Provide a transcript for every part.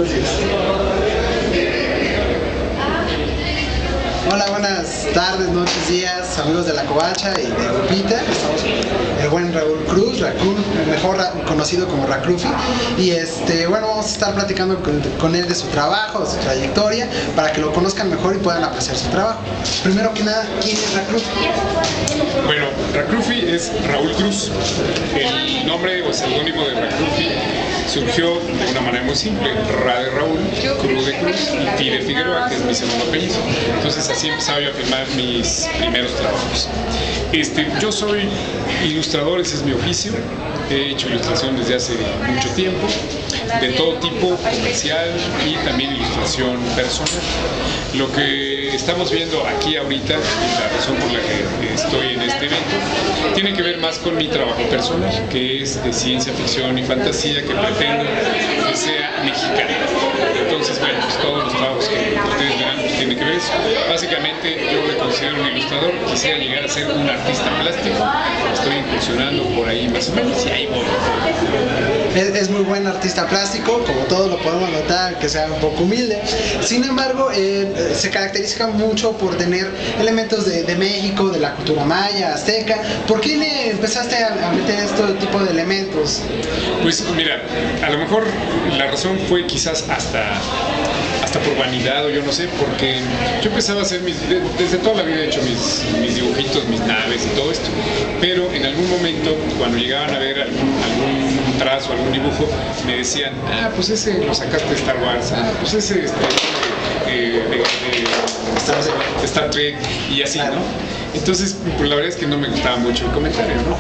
Buenos días. Hola, buenas tardes, noches, días, amigos de La Covacha y de Lupita. Estamos con el buen Raúl Cruz, mejor conocido como Racrufi. Y bueno, vamos a estar platicando con él de su trabajo, de su trayectoria, para que lo conozcan mejor y puedan apreciar su trabajo. Primero que nada, ¿quién es Racrufi? Bueno, Racrufi es Raúl Cruz. El nombre o seudónimo de Racrufi surgió de una manera muy simple: Ra de Raúl, Cruz de Cruz y Fi de Figueroa, que es mi segundo apellido. Entonces así empezaba yo a firmar mis primeros trabajos. Yo soy ilustrador, ese es mi oficio. He hecho ilustración desde hace mucho tiempo, de todo tipo, comercial y también ilustración personal. Lo que estamos viendo aquí ahorita, y la razón por la que estoy en este evento, tiene que ver más con mi trabajo personal, que es de ciencia ficción y fantasía, que pretendo que sea mexicano. Entonces, bueno, pues todos los trabajos que ustedes verán pues, tienen que ver eso. Básicamente, yo me considero un ilustrador, quisiera llegar a ser un artista plástico, estoy incursionando por ahí más o menos y ahí voy. Es muy buen artista plástico, como todos lo podemos notar, que sea un poco humilde. Sin embargo, se caracteriza mucho por tener elementos de México, de la cultura maya, azteca. ¿Por qué le empezaste a meter este tipo de elementos? Pues mira, a lo mejor la razón fue quizás hasta por vanidad o yo no sé, porque yo empezaba a hacer desde toda la vida he hecho mis dibujitos, mis naves y todo esto, pero en algún momento cuando llegaban a ver algún trazo, algún dibujo, me decían, pues ese lo sacaste de Star Wars, pues ese de Star Trek y así, ¿no? Entonces, pues la verdad es que no me gustaba mucho el comentario, ¿no?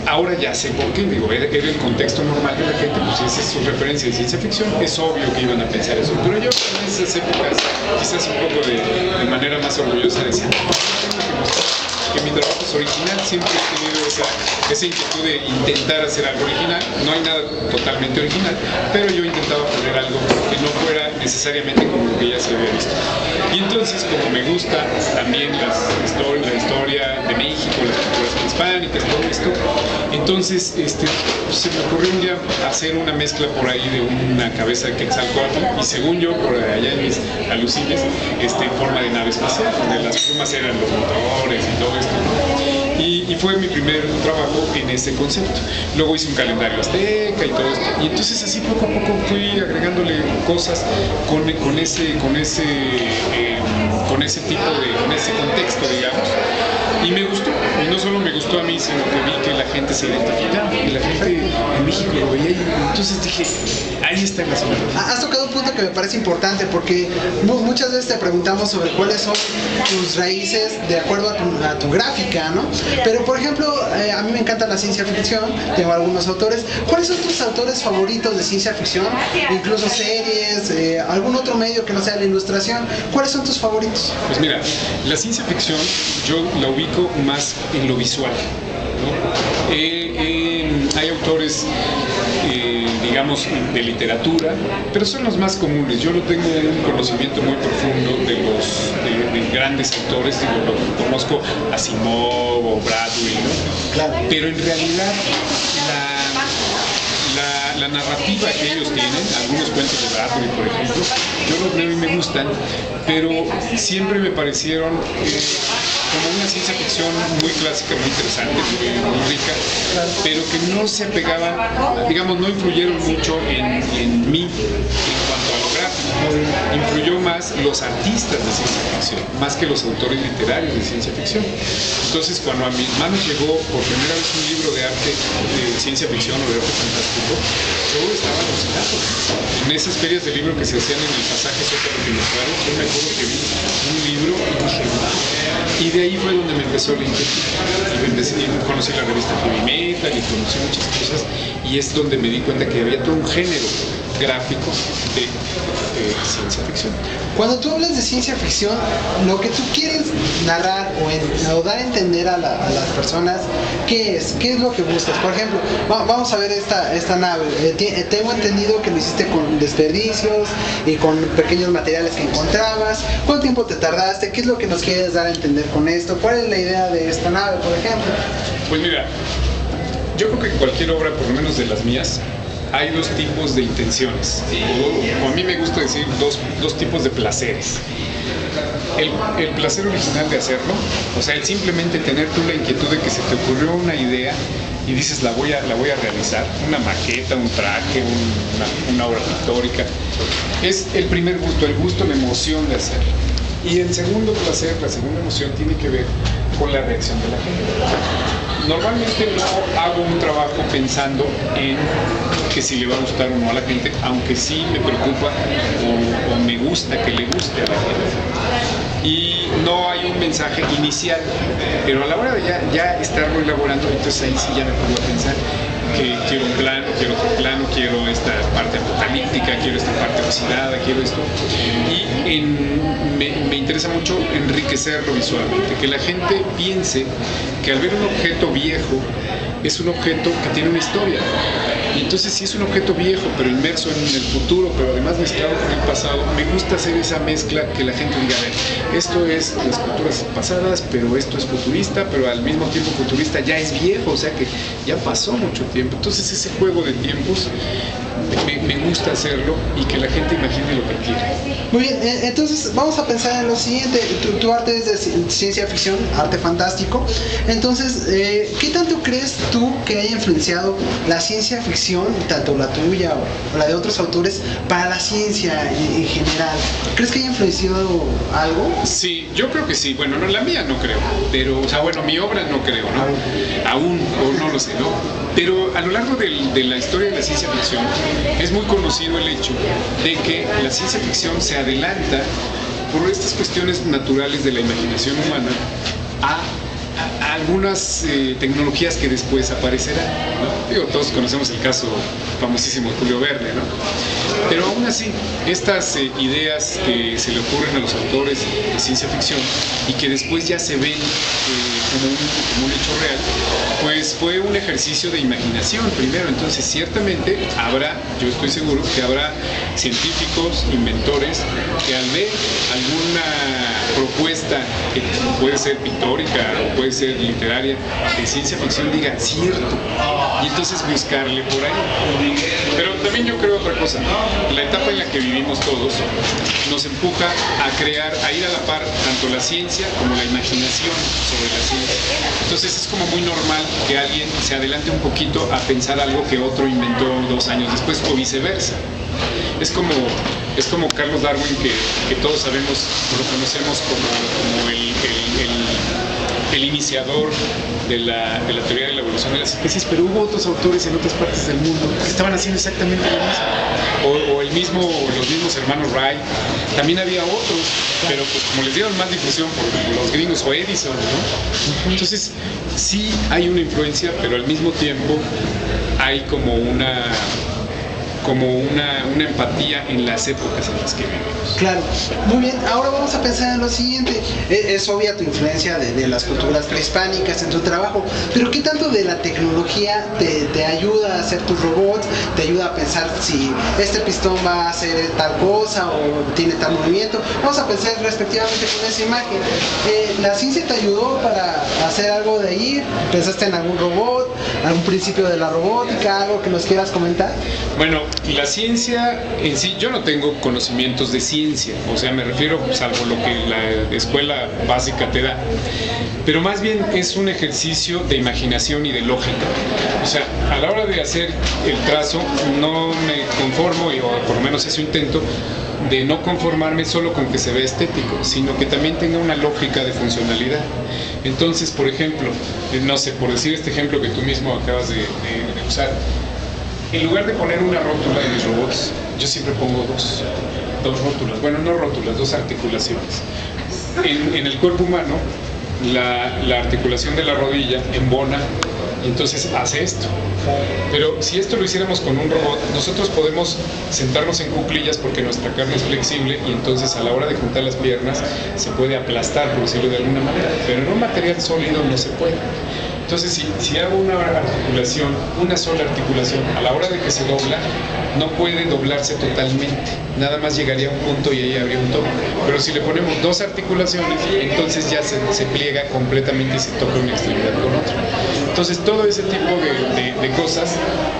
Ahora ya sé por qué, digo, era el contexto normal de la gente, pues esa es su referencia de ciencia ficción, es obvio que iban a pensar eso, pero yo en esas épocas, quizás un poco de manera más orgullosa, decía, que mi trabajo es original, siempre he tenido esa inquietud de intentar hacer algo original. No hay nada totalmente original, pero yo intentaba poner algo que no fuera necesariamente como lo que ya se había visto. Y entonces, como me gusta también la historia de México, las culturas prehispánicas, todo esto, entonces se me ocurrió un día hacer una mezcla por ahí de una cabeza de Quetzalcóatl y según yo, por allá en mis alucines, en forma de nave espacial, donde las plumas eran los motores y todo esto. Y fue mi primer trabajo en ese concepto. Luego hice un calendario azteca y todo esto. Y entonces así poco a poco fui agregándole cosas con ese contexto, digamos. Y me gustó. Y no solo me gustó a mí, sino que vi que la gente se identificaba. Y la gente en México lo veía. Y entonces dije, ahí está la zona. Has tocado un punto que me parece importante, porque muchas veces te preguntamos sobre cuáles son tus raíces de acuerdo a tu gráfica, ¿no? Pero, por ejemplo, a mí me encanta la ciencia ficción, tengo algunos autores. ¿Cuáles son tus autores favoritos de ciencia ficción? Incluso series, algún otro medio que no sea la ilustración. ¿Cuáles son tus favoritos? Pues mira, la ciencia ficción yo la ubico más en lo visual, ¿no? Hay autores, digamos, de literatura, pero son los más comunes. Yo no tengo un conocimiento muy profundo de grandes autores, digo, lo conozco a Asimov o Bradbury, ¿no? Claro. Pero en realidad la narrativa que ellos tienen, algunos cuentos de Bradbury, por ejemplo, yo los leo y me gustan, pero siempre me parecieron como una ciencia ficción muy clásica, muy interesante, muy rica, pero que no se apegaban, digamos, no influyeron mucho en mí en cuanto a lo gráfico. Influyó más los artistas de ciencia ficción, más que los autores literarios de ciencia ficción. Entonces, cuando a mis manos llegó por primera vez un libro de arte de ciencia ficción o de arte fantástico, yo estaba alucinado. En esas ferias de libro que se hacían en el pasaje Zócalo Pinosuárez, yo me acuerdo que vi un libro y dije, y de ahí fue donde me empezó la inquietud. Y conocí la revista Heavy Metal y conocí muchas cosas, y es donde me di cuenta que había todo un género gráfico de ciencia ficción. Cuando tú hablas de ciencia ficción, lo que tú quieres narrar o dar a entender a las personas, ¿qué es? ¿Qué es lo que buscas? Por ejemplo, vamos a ver esta nave. Tengo entendido que lo hiciste con desperdicios y con pequeños materiales que encontrabas. ¿Cuánto tiempo te tardaste? ¿Qué es lo que nos quieres dar a entender con esto? ¿Cuál es la idea de esta nave, por ejemplo? Pues mira, yo creo que cualquier obra, por lo menos de las mías, hay dos tipos de intenciones, o a mí me gusta decir dos tipos de placeres. El placer original de hacerlo, o sea, el simplemente tener tú la inquietud de que se te ocurrió una idea y dices la voy a realizar, una maqueta, un traje, una obra pictórica, es el primer gusto, el gusto, la emoción de hacerlo. Y el segundo placer, la segunda emoción tiene que ver con la reacción de la gente. Normalmente no hago un trabajo pensando en que si le va a gustar o no a la gente, aunque sí me preocupa o me gusta que le guste a la gente. Y no hay un mensaje inicial, pero a la hora de ya estarlo elaborando, entonces ahí sí ya me pongo a pensar que quiero un plano, quiero otro plano, quiero esta parte apocalíptica, quiero esta parte oxidada, quiero esto. Y me interesa mucho enriquecerlo visualmente, que la gente piense que al ver un objeto viejo es un objeto que tiene una historia. Y entonces si es un objeto viejo pero inmerso en el futuro, pero además mezclado con el pasado, me gusta hacer esa mezcla que la gente diga, a ver, esto es las culturas pasadas, pero esto es futurista, pero al mismo tiempo futurista ya es viejo, o sea que ya pasó mucho tiempo. Entonces ese juego de tiempos me gusta hacerlo y que la gente imagine lo que quiere. Muy bien, entonces vamos a pensar en lo siguiente. Tu arte es de ciencia ficción, arte fantástico. Entonces, ¿qué tanto crees tú que haya influenciado la ciencia ficción, tanto la tuya o la de otros autores, para la ciencia en general? ¿Crees que haya influenciado algo? Sí, yo creo que sí. Bueno, no, la mía no creo, pero, o sea, bueno, mi obra no creo, ¿no? Aún, o no lo sé, ¿no? Pero a lo largo de la historia de la ciencia ficción es muy conocido el hecho de que la ciencia ficción se adelanta por estas cuestiones naturales de la imaginación humana a algunas tecnologías que después aparecerán, ¿no? Digo, todos conocemos el caso famosísimo de Julio Verne, ¿no? Pero aún así, estas ideas que se le ocurren a los autores de ciencia ficción y que después ya se ven como un hecho real, pues fue un ejercicio de imaginación primero. Entonces ciertamente habrá, yo estoy seguro que habrá científicos, inventores, que al ver alguna propuesta que puede ser pictórica o puede ser literaria de ciencia ficción digan cierto, y entonces buscarle por ahí. Pero también yo creo otra cosa, la etapa en la que vivimos todos nos empuja a crear, a ir a la par tanto la ciencia como la imaginación sobre la ciencia. Entonces es como muy normal que alguien se adelante un poquito a pensar algo que otro inventó 2 años después o viceversa. Es como Carlos Darwin, que todos sabemos, lo conocemos como el iniciador de la teoría de la evolución de las especies, pero hubo otros autores en otras partes del mundo que estaban haciendo exactamente lo mismo. Los mismos hermanos Wright. También había otros, pero pues como les dieron más difusión por los gringos o Edison, ¿no? Entonces sí hay una influencia, pero al mismo tiempo hay como una empatía en las épocas en las que vivimos. Claro, muy bien. Ahora vamos a pensar en lo siguiente. Es obvia tu influencia de las culturas prehispánicas en tu trabajo, pero ¿qué tanto de la tecnología te ayuda a hacer tus robots? ¿Te ayuda a pensar si este pistón va a hacer tal cosa o tiene tal movimiento? Vamos a pensar respectivamente con esa imagen. ¿La ciencia te ayudó para hacer algo de ahí? ¿Pensaste en algún robot, algún principio de la robótica, algo que nos quieras comentar? Bueno, la ciencia en sí, yo no tengo conocimientos de ciencia, o sea, me refiero salvo lo que la escuela básica te da, pero más bien es un ejercicio de imaginación y de lógica. O sea, a la hora de hacer el trazo no me conformo, o por lo menos eso intento, de no conformarme solo con que se vea estético, sino que también tenga una lógica de funcionalidad. Entonces, por ejemplo, no sé, por decir este ejemplo que tú mismo acabas de usar, en lugar de poner una rótula en mis robots, yo siempre pongo dos rótulas, bueno, no rótulas, 2 articulaciones. En el cuerpo humano, la articulación de la rodilla embona y entonces hace esto. Pero si esto lo hiciéramos con un robot, nosotros podemos sentarnos en cuclillas porque nuestra carne es flexible y entonces a la hora de juntar las piernas se puede aplastar, por decirlo de alguna manera, pero en un material sólido no se puede. Entonces, si hago una articulación, una sola articulación, a la hora de que se dobla, no puede doblarse totalmente. Nada más llegaría a un punto y ahí habría un toque. Pero si le ponemos dos articulaciones, entonces ya se pliega completamente y se toca una extremidad con otra. Entonces, todo ese tipo de cosas,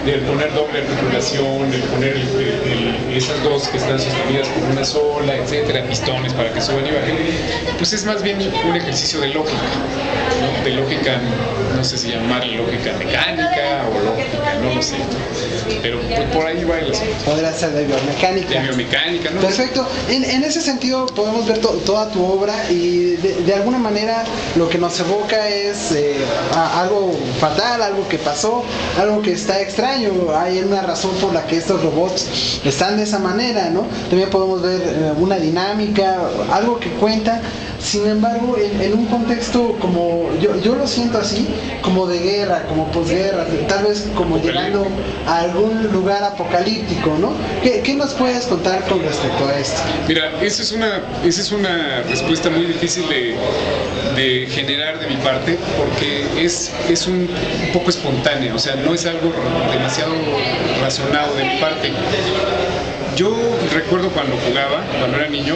de poner doble articulación, de poner esas dos que están sostenidas con una sola, etcétera, pistones para que suban y bajen, pues es más bien un ejercicio de lógica, ¿no? De lógica, no sé si llamarle lógica mecánica o lógica, no lo sé, pero por ahí va el asunto. Podría ser de biomecánica. De biomecánica, ¿no? Perfecto. En ese sentido podemos ver toda tu obra y de alguna manera lo que nos evoca es algo fatal, algo que pasó, algo que está extraño. Hay una razón por la que estos robots están de esa manera, ¿no? También podemos ver una dinámica, algo que cuenta. Sin embargo, en un contexto como, yo lo siento así, como de guerra, como posguerra, tal vez como llegando a algún lugar apocalíptico, ¿no? ¿Qué nos puedes contar con respecto a esto? Mira, esa es una respuesta muy difícil de generar de mi parte, porque es un poco espontánea, o sea, no es algo demasiado razonado de mi parte. Yo recuerdo cuando jugaba, cuando era niño,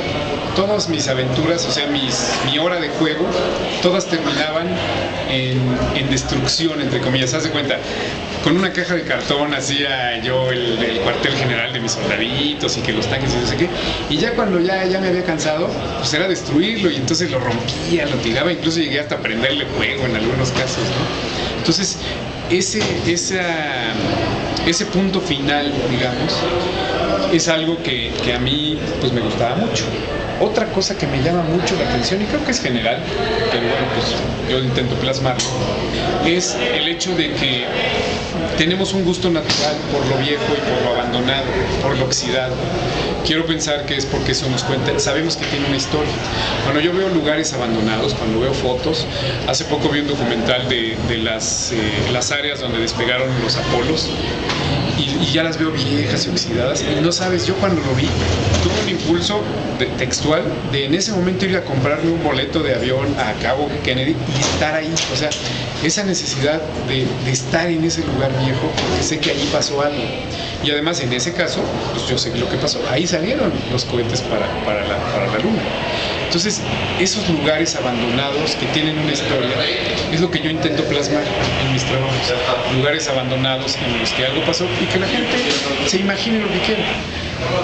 todas mis aventuras, o sea, mi hora de juego, todas terminaban en destrucción, entre comillas. Haz de cuenta, con una caja de cartón hacía yo el cuartel general de mis soldaditos y que los tanques y no sé qué. Y ya cuando ya me había cansado, pues era destruirlo y entonces lo rompía, lo tiraba, incluso llegué hasta prenderle fuego en algunos casos, ¿no? Entonces, ese punto final, digamos, es algo que a mí pues me gustaba mucho. Otra cosa que me llama mucho la atención, y creo que es general, pero bueno, pues yo intento plasmarlo, es el hecho de que tenemos un gusto natural por lo viejo y por lo abandonado, por lo oxidado. Quiero pensar que es porque eso nos cuenta, sabemos que tiene una historia. Cuando yo veo lugares abandonados, cuando veo fotos, hace poco vi un documental de las áreas donde despegaron los Apolos, y ya las veo viejas y oxidadas, y no sabes, yo cuando lo vi tuve un impulso textual de en ese momento ir a comprarme un boleto de avión a Cabo Kennedy y estar ahí, o sea, esa necesidad de estar en ese lugar viejo, porque sé que ahí pasó algo, y además en ese caso, pues yo sé lo que pasó, ahí salieron los cohetes para la luna. Entonces, esos lugares abandonados que tienen una historia es lo que yo intento plasmar en mis trabajos. Lugares abandonados en los que algo pasó y que la gente se imagine lo que quiera,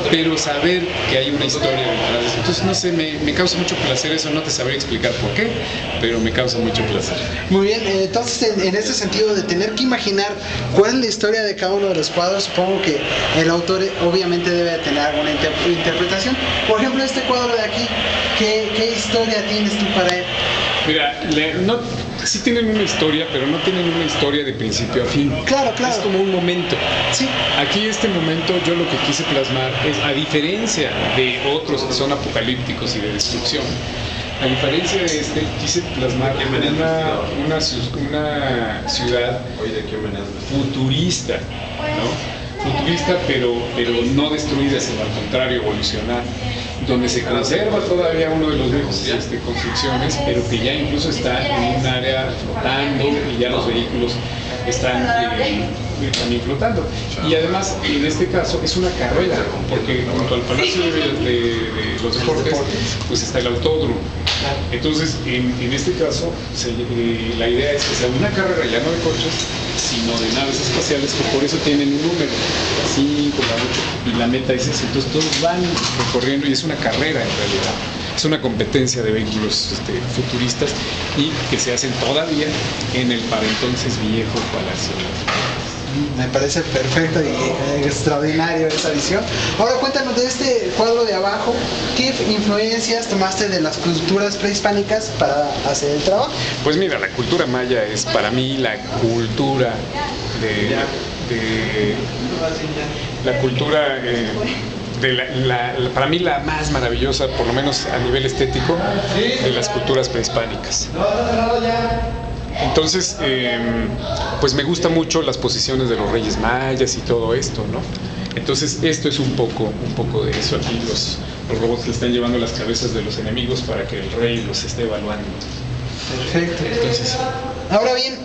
pero saber que hay una historia detrás de eso. Entonces, no sé, me causa mucho placer eso, no te sabría explicar por qué, pero me causa mucho placer. Muy bien, entonces en ese sentido de tener que imaginar cuál es la historia de cada uno de los cuadros, supongo que el autor obviamente debe tener alguna interpretación. Por ejemplo, este cuadro de aquí, ¿qué historia tienes tú para él? Mira, sí tienen una historia, pero no tienen una historia de principio a fin. Claro. Es como un momento. Sí. Aquí este momento yo lo que quise plasmar es, a diferencia de otros que son apocalípticos y de destrucción, a diferencia de este, quise plasmar una ciudad futurista, ¿no? Futurista, pero no destruida, sino al contrario, evolucionar, donde se conserva todavía uno de los viejos construcciones, pero que ya incluso está en un área flotando y ya los vehículos están también flotando. Y además, en este caso, es una carrera, porque junto al Palacio de los Deportes, pues está el autódromo. Entonces, en este caso, la idea es que sea una carrera ya no de coches, sino de naves espaciales, que por eso tienen un número, 5, 8, y la meta es eso. Entonces todos van recorriendo y es una carrera en realidad. Es una competencia de vehículos futuristas y que se hacen todavía en el para entonces viejo Palacio. Me parece perfecto y extraordinario esa visión. Ahora cuéntanos de este cuadro de abajo, ¿qué influencias tomaste de las culturas prehispánicas para hacer el trabajo? Pues mira, la cultura maya es para mí la cultura la cultura para mí la más maravillosa, por lo menos a nivel estético, de las culturas prehispánicas. Entonces, pues me gusta mucho las posiciones de los reyes mayas y todo esto, ¿no? Entonces, esto es un poco de eso. Aquí los robots le están llevando las cabezas de los enemigos para que el rey los esté evaluando. Perfecto. Entonces, Ahora bien,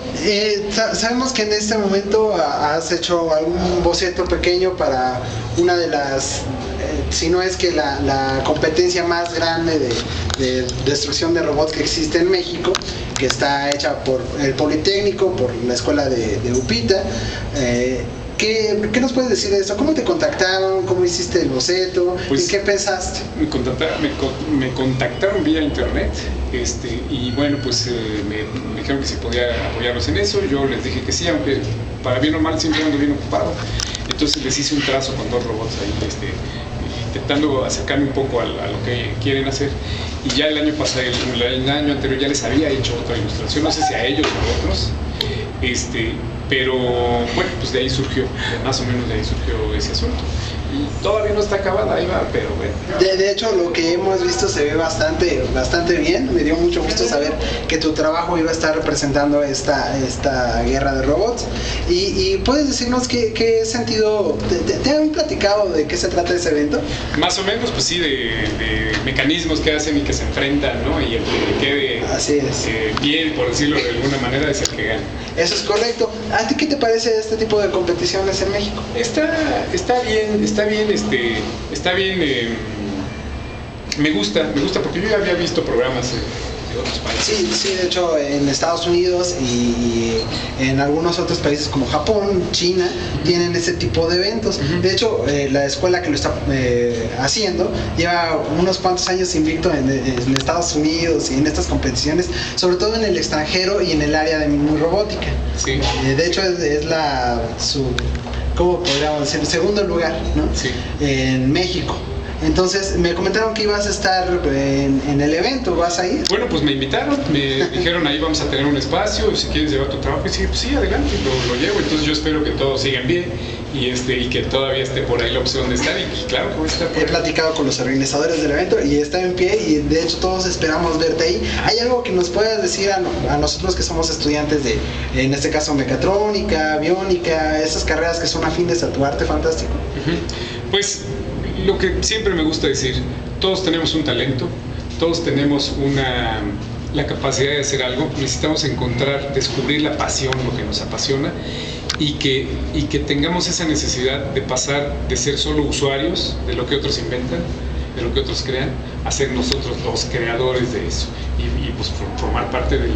sabemos que en este momento has hecho algún boceto pequeño para una de las, si no es que la competencia más grande de destrucción de robots que existe en México, que está hecha por el Politécnico, por la escuela de Upita. ¿Qué nos puedes decir de esto? ¿Cómo te contactaron? ¿Cómo hiciste el boceto? Pues, ¿En qué pensaste? Me contactaron vía internet, y bueno, pues me dijeron que si podía apoyarlos en eso. Yo les dije que sí, aunque para bien o mal siempre ando bien ocupado. Entonces les hice un trazo con 2 robots ahí, intentando acercarme un poco a lo que quieren hacer. Y ya el año pasado, el año anterior ya les había hecho otra ilustración, no sé si a ellos o a otros. Pero bueno, pues de ahí surgió, más o menos de ahí surgió ese asunto. Y todavía no está acabada, ahí va, pero bueno. De hecho, lo que hemos visto se ve bastante bien. Me dio mucho gusto saber que tu trabajo iba a estar representando esta guerra de robots. Y puedes decirnos qué sentido, ¿te han platicado de qué se trata ese evento? Más o menos, pues sí, de mecanismos que hacen y que se enfrentan, ¿no? Y el que quede Así es. bien, por decirlo de alguna manera, es el que gana. Eso es correcto. ¿A ti qué te parece este tipo de competiciones en México? Está bien, me gusta porque yo ya había visto programas de otros países. Sí, de hecho en Estados Unidos y en algunos otros países como Japón, China, tienen ese tipo de eventos. De hecho, la escuela que lo está haciendo lleva unos cuantos años invicto en Estados Unidos y en estas competiciones, sobre todo en el extranjero y en el área de robótica. Sí. De hecho es ¿cómo podríamos decir? Segundo lugar, ¿no? Sí. En México. Entonces me comentaron que ibas a estar en el evento, ¿vas a ir? Bueno, pues me invitaron, me dijeron ahí vamos a tener un espacio, si quieres llevar tu trabajo, y sí, pues sí, adelante, lo llevo. Entonces yo espero que todos sigan bien y que todavía esté por ahí la opción de estar, y claro que voy a estar por ahí. He platicado con los organizadores del evento y está en pie, y de hecho todos esperamos verte ahí. ¿Hay algo que nos puedas decir a nosotros que somos estudiantes de, en este caso, mecatrónica, aviónica, esas carreras que son afines a tu arte fantástico? Pues lo que siempre me gusta decir, todos tenemos un talento, todos tenemos la capacidad de hacer algo. Necesitamos descubrir la pasión, lo que nos apasiona, y que tengamos esa necesidad de pasar de ser solo usuarios de lo que otros inventan, de lo que otros crean, a ser nosotros los creadores de eso, y pues formar parte de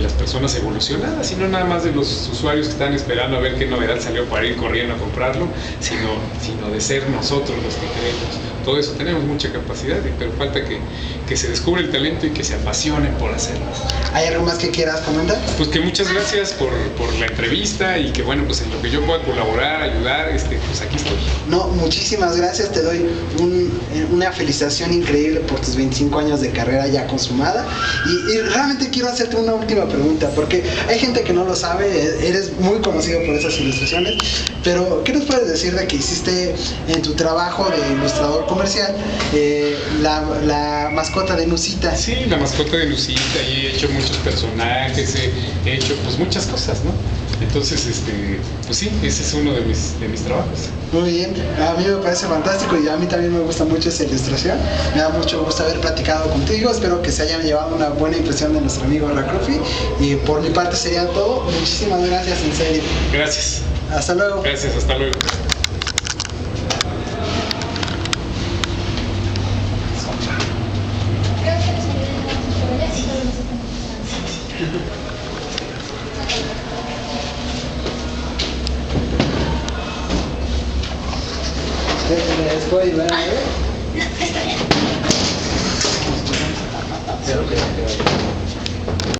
las personas evolucionadas, y no nada más de los usuarios que están esperando a ver qué novedad salió para ir corriendo a comprarlo, sino de ser nosotros los que creemos. Todo eso tenemos mucha capacidad, pero falta que se descubra el talento y que se apasionen por hacerlo. ¿Hay algo más que quieras comentar? Pues que muchas gracias por la entrevista, y que bueno, pues en lo que yo pueda colaborar, ayudar, pues aquí estoy. No, muchísimas gracias, te doy una felicitación increíble por tus 25 años de carrera ya consumada, y realmente quiero hacerte una última pregunta, porque hay gente que no lo sabe, eres muy conocido por esas ilustraciones, pero ¿qué nos puedes decir de que hiciste en tu trabajo de ilustrador comercial la mascota de Nusita? Sí, la mascota de Nusita, y he hecho muchos personajes, he hecho pues muchas cosas, ¿no? Entonces, pues sí, ese es uno de mis trabajos. Muy bien, a mí me parece fantástico, y a mí también me gusta mucho esa ilustración. Me da mucho gusto haber platicado contigo, espero que se hayan llevado una buena impresión de nuestro amigo Racrufi, y por mi parte sería todo. Muchísimas gracias, en serio. Gracias. Hasta luego. Gracias, hasta luego. ¿Les puedo ayudar? No, está bien. Creo que